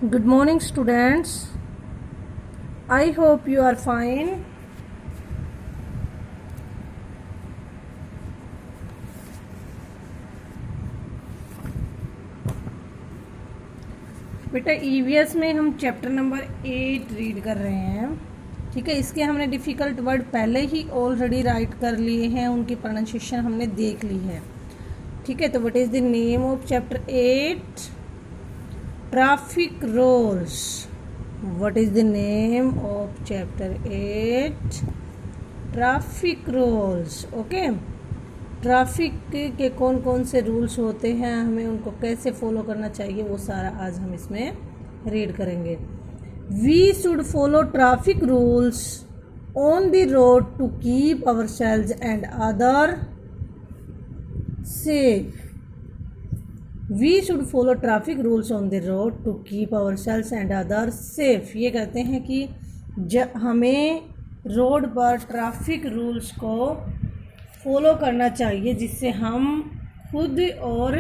Good morning, students. I hope you are fine. बेटा EVS में हम चैप्टर नंबर 8 रीड कर रहे हैं। ठीक है, इसके हमने डिफ़िकल्ट वर्ड पहले ही ऑलरेडी राइट कर लिए हैं, उनकी प्रोनाउंसिएशन हमने देख ली है। ठीक है, तो what is the name of chapter 8? Traffic rules. What is the name of chapter 8? Traffic rules. Okay, traffic के कौन कौन से रूल्स होते हैं, हमें उनको कैसे फॉलो करना चाहिए, वो सारा आज हम इसमें रीड करेंगे। We should follow traffic rules on the road to keep our selves and other safe. We should follow traffic rules on the road to keep our selves and other safe. ये कहते हैं कि हमें road पर traffic rules को follow करना चाहिए, जिससे हम खुद और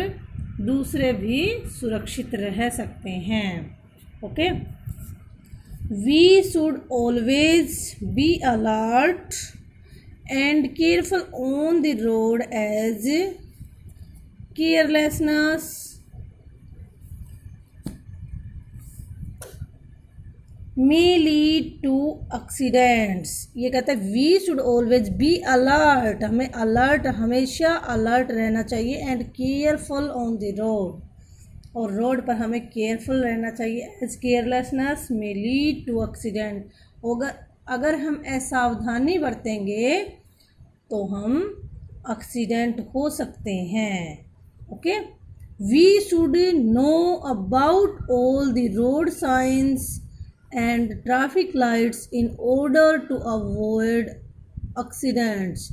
दूसरे भी सुरक्षित रह सकते हैं। Okay, we should always be alert and careful on the road as carelessness may lead to accidents। ये कहता है we should always be alert, हमें अलर्ट, हमेशा अलर्ट रहना चाहिए, and careful on the road, और रोड पर हमें केयरफुल रहना चाहिए। As carelessness may lead to accident। अगर हम असावधानी बरतेंगे तो हम एक्सीडेंट हो सकते हैं। Okay, we should know about all the road signs and traffic lights in order to avoid accidents।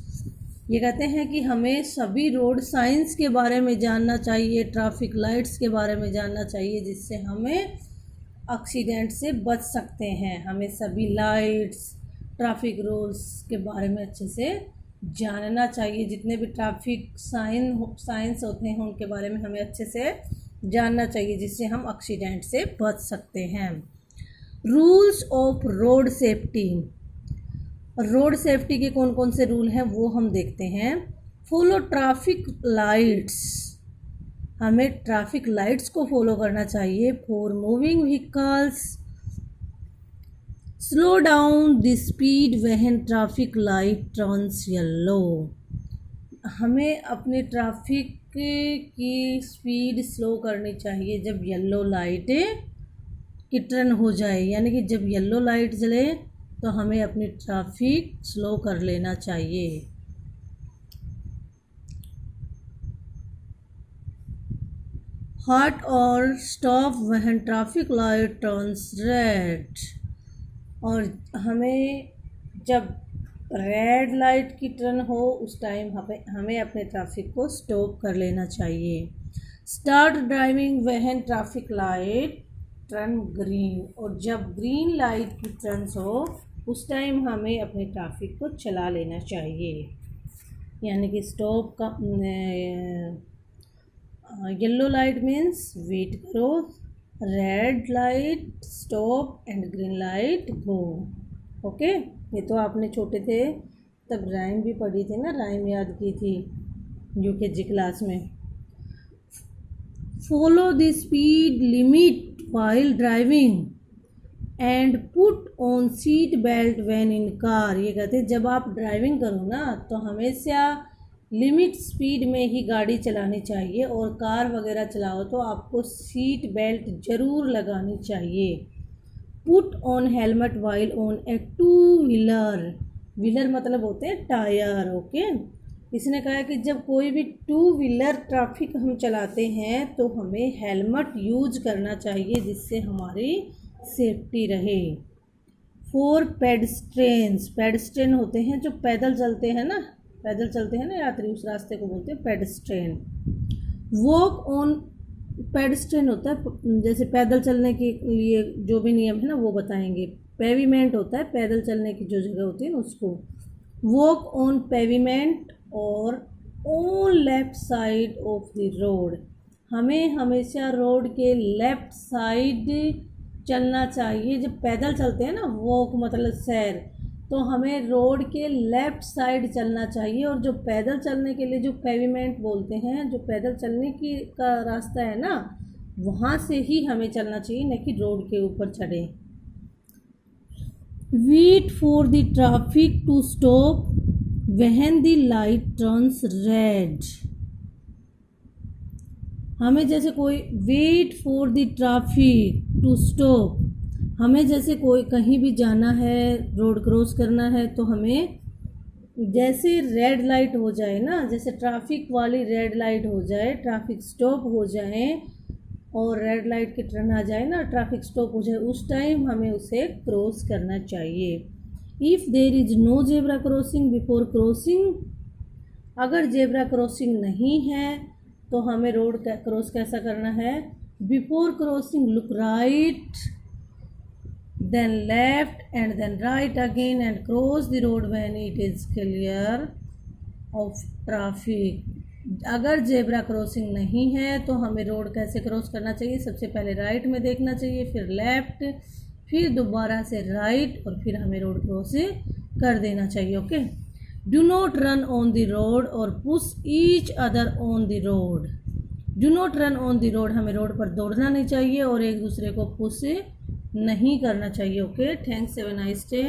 ये कहते हैं कि हमें सभी रोड साइंस के बारे में जानना चाहिए, ट्रैफिक लाइट्स के बारे में जानना चाहिए, जिससे हमें एक्सीडेंट से बच सकते हैं। हमें सभी लाइट्स, ट्रैफिक रूल्स के बारे में अच्छे से जानना चाहिए। जितने भी ट्रैफिक साइंस होते हैं उनके बारे में हमें अच्छे से जानना चाहिए, जिससे हम एक्सीडेंट से बच सकते हैं। Rules of road safety. Road safety के कौन कौन से रूल हैं वो हम देखते हैं। फॉलो ट्रैफिक लाइट्स, हमें ट्रैफिक लाइट्स को फॉलो करना चाहिए। For moving vehicles, slow down the speed when traffic light turns yellow. हमें अपने ट्रैफिक की स्पीड स्लो करनी चाहिए जब येलो लाइट की टर्न हो जाए, यानी कि जब येलो लाइट जले तो हमें अपनी ट्रैफिक स्लो कर लेना चाहिए। हॉट और stop when traffic light turns red. और हमें जब रेड लाइट की टर्न हो उस टाइम हमें अपने ट्रैफिक को स्टॉप कर लेना चाहिए। Start driving when traffic light turn green. और जब ग्रीन लाइट की टर्न्स हो उस टाइम हमें अपने ट्रैफिक को चला लेना चाहिए, यानी कि स्टॉप का येलो लाइट मीन्स वेट करो, red light stop and green light go. Okay, ये तो आपने छोटे थे तब राइम भी पढ़ी थी ना, राइम याद की थी यूकेजी क्लास में। Follow the speed limit while driving and put on seat belt when in car। ये कहते हैं जब आप ड्राइविंग करो ना तो हमेशा लिमिट स्पीड में ही गाड़ी चलानी चाहिए, और कार वगैरह चलाओ तो आपको सीट बेल्ट ज़रूर लगानी चाहिए। Put on helmet while on a two wheeler. Wheeler मतलब होते हैं टायर। ओके, इसने कहा कि जब कोई भी टू व्हीलर ट्रैफिक हम चलाते हैं तो हमें हेलमेट यूज करना चाहिए, जिससे हमारी सेफ्टी रहे। फॉर पेडेस्ट्रियंस, पेडेस्ट्रियन होते हैं जो पैदल चलते हैं ना यात्री, उस रास्ते को बोलते हैं पेडेस्ट्रियन। वॉक ऑन, पेडेस्ट्रियन होता है जैसे पैदल चलने के लिए जो भी नियम है ना वो बताएंगे। पेवीमेंट होता है पैदल चलने की जो जगह होती है ना उसको। वॉक ऑन पेवीमेंट और on left side of the road. हमें हमेशा रोड के लेफ़्ट साइड चलना चाहिए। जब पैदल चलते हैं ना, वॉक मतलब सैर, तो हमें रोड के लेफ़्ट साइड चलना चाहिए। और जो पैदल चलने के लिए जो पेविमेंट बोलते हैं, जो पैदल चलने की का रास्ता है ना, वहाँ से ही हमें चलना चाहिए, न कि रोड के ऊपर चढ़े। Wait for the traffic to stop when the light turns red. हमें जैसे कोई wait for the traffic to stop, हमें जैसे कोई कहीं भी जाना है, रोड क्रॉस करना है, तो हमें जैसे रेड लाइट हो जाए ना, जैसे ट्रैफिक वाली रेड लाइट हो जाए, ट्रैफिक स्टॉप हो जाए और रेड लाइट की टर्न आ जाए ना, ट्रैफिक स्टॉप हो जाए, उस टाइम हमें उसे क्रॉस करना चाहिए। If there is no zebra crossing before crossing, अगर जेब्रा क्रॉसिंग नहीं है तो हमें रोड क्रॉस कैसा करना है? Before crossing look right, then left and then right again and cross the road when it is clear of traffic. अगर zebra crossing नहीं है तो हमें रोड कैसे क्रॉस करना चाहिए? सबसे पहले राइट में देखना चाहिए, फिर लेफ्ट, फिर दोबारा से राइट, और फिर हमें रोड क्रॉस कर देना चाहिए। Okay, do not run on the road और push each other on the road. Do not run on the road, हमें रोड पर दौड़ना नहीं चाहिए और एक दूसरे को पुश नहीं करना चाहिए। Okay, thanks, have a nice day.